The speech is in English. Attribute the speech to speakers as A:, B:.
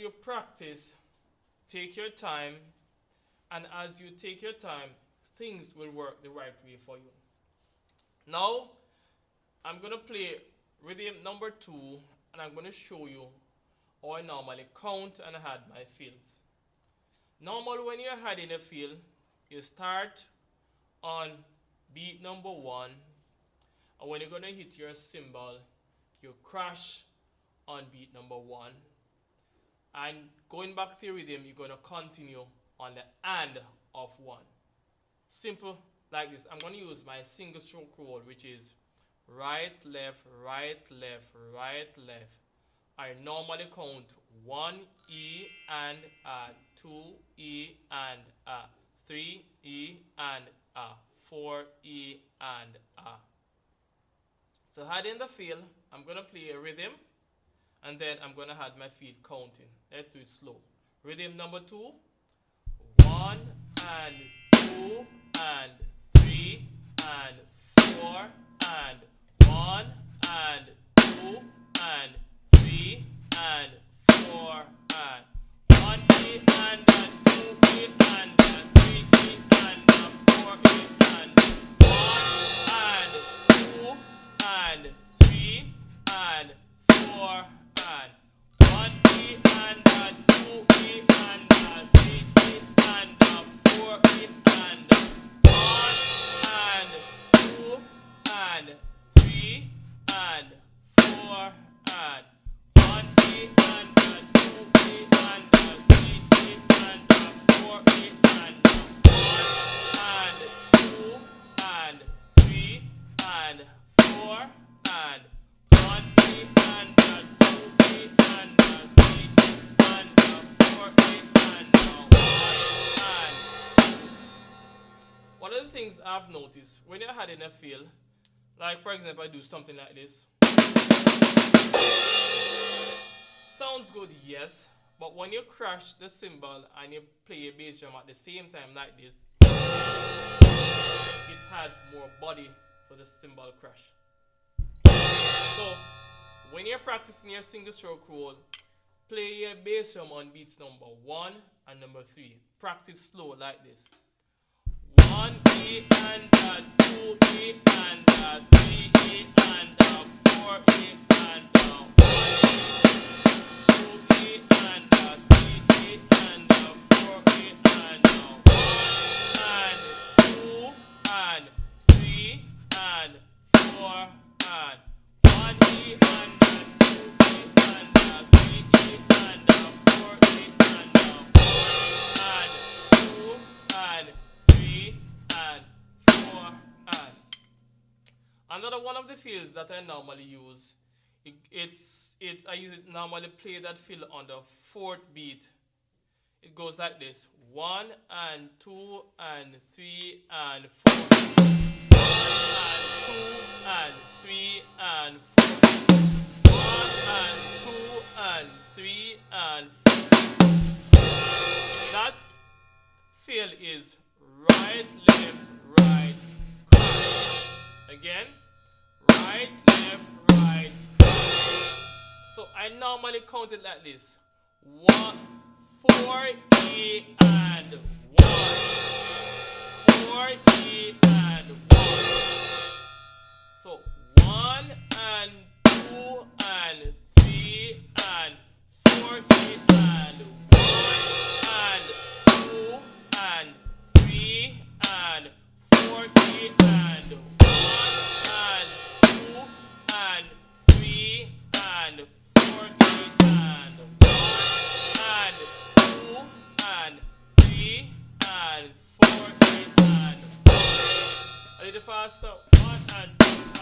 A: you practice, take your time, and as you take your time, things will work the right way for you. Now, I'm going to play rhythm number 2, and I'm going to show you how I normally count and add my fills. Normally, when you're adding a fill, you start on beat number 1, and when you're going to hit your cymbal, you crash on beat number 1. And going back to the rhythm, you're going to continue on the and of 1. Simple like this. I'm going to use my single stroke roll, which is right, left, right, left, right, left. I normally count 1 E and A, 2 E and A, 3 E and A, 4 E and A. So adding the fill, I'm going to play a rhythm, and then I'm going to add my fill counting. Let's do it slow. Rhythm number 2, 1 and 2 and 3 and 4 and 1 and 2 and 3 and 4 and 1 E and 2 E and 3 E and 4 E and 1 and 2 and 3 and 4 and 1 E and 2 E and 3 E and 4 E and 1 and 2 and 3 and 4 and 1 E and 2 E and 3 E and 4 E and 1 and 2 and 3 and 4 and 1 E and 2 E and 3 and 4 E and 1 and 2. One of the things I've noticed when you're adding a fill, like for example, I do something like this. Sounds good, yes, but when you crash the cymbal and you play a bass drum at the same time like this, it adds more body to the cymbal crash. So when you're practicing your single stroke roll, play your bass drum on beats number 1 and number 3. Practice slow like this. 1 E and 2 E and 3 E and 4 E and 1 2 E and 3 E and 4 E and 1 and 2 and 3 and 4 and 1 E and 2 E and 3 E and 4 E and 1 and 2 and 3 and 4 and. Another one of the fills that I normally use, I use it normally play that fill on the 4th beat. It goes like this: 1 and 2 and 3 and 4. 1 and 2 and 3 and 4. 1 and 2 and 3 and 4. That fill is right, left, right, crash. Again, right, left, right, crash. So I normally count it like this: 1, 4 E and 1, 4 E and 1. So 1 and 2 and 3 and 4 E and 1 and 2 and 3 and 4 E and 1 and 2 and 3 and 4 E and 1 and 2 and 3 and 4 E and 1. A little faster. 1 and 2